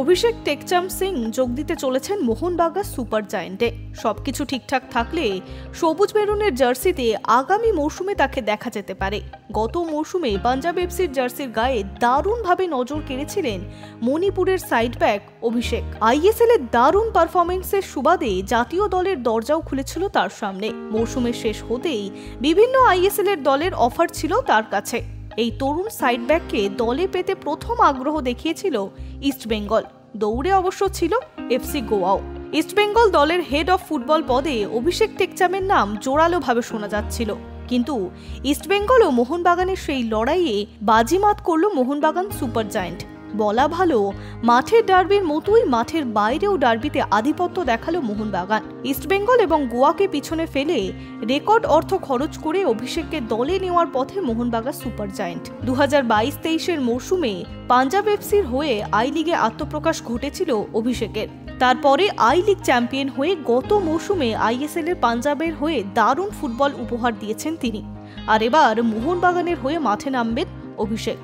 অভিষেক টেকচাম সিং যোগ দিতে চলেছেন মোহনবাগান সুপার জায়েন্টে। সবকিছু ঠিকঠাক থাকলে সবুজ মেরুনের জার্সিতে আগামী মৌসুমে তাকে দেখা যেতে পারে। গত মৌসুমে পাঞ্জাব এফসির জার্সির গায়ে দারুণভাবে নজর কেড়েছিলেন মণিপুরের সাইড ব্যাক অভিষেক। আইএসএল এর দারুণ পারফরমেন্সের সুবাদে জাতীয় দলের দরজাও খুলেছিল তার সামনে। মৌসুমের শেষ হতেই বিভিন্ন আইএসএল এর দলের অফার ছিল তার কাছে। এই তরুণ সাইড ব্যাককে দলে পেতে প্রথম আগ্রহ দেখিয়েছিল ইস্টবেঙ্গল। দৌড়ে অবশ্য ছিল এফসি গোয়াও। ইস্টবেঙ্গল দলের হেড অফ ফুটবল পদে অভিষেক টেকচামের নাম জোরালোভাবে শোনা যাচ্ছিল, কিন্তু ইস্টবেঙ্গল ও মোহনবাগানের সেই লড়াইয়ে বাজিমাত করল মোহনবাগান সুপার জায়েন্ট। বলা ভালো, মাঠের ডার্বির মতোই মাঠের বাইরেও ডার্বিতে আধিপত্য দেখালো মোহনবাগান। ইস্টবেঙ্গল এবং গোয়াকে পিছনে ফেলে রেকর্ড অর্থ খরচ করে অভিষেককে দলে নেওয়ার পথে মোহনবাগান সুপার জায়েন্ট। 2022-23 মৌসুমে পাঞ্জাব এফসির হয়ে আই লিগে আত্মপ্রকাশ ঘটেছিল অভিষেকের। তারপরে আই লিগ চ্যাম্পিয়ন হয়ে গত মৌসুমে আইএসএল এর পাঞ্জাবের হয়ে দারুণ ফুটবল উপহার দিয়েছেন তিনি। আর এবার মোহনবাগানের হয়ে মাঠে নামবেন অভিষেক।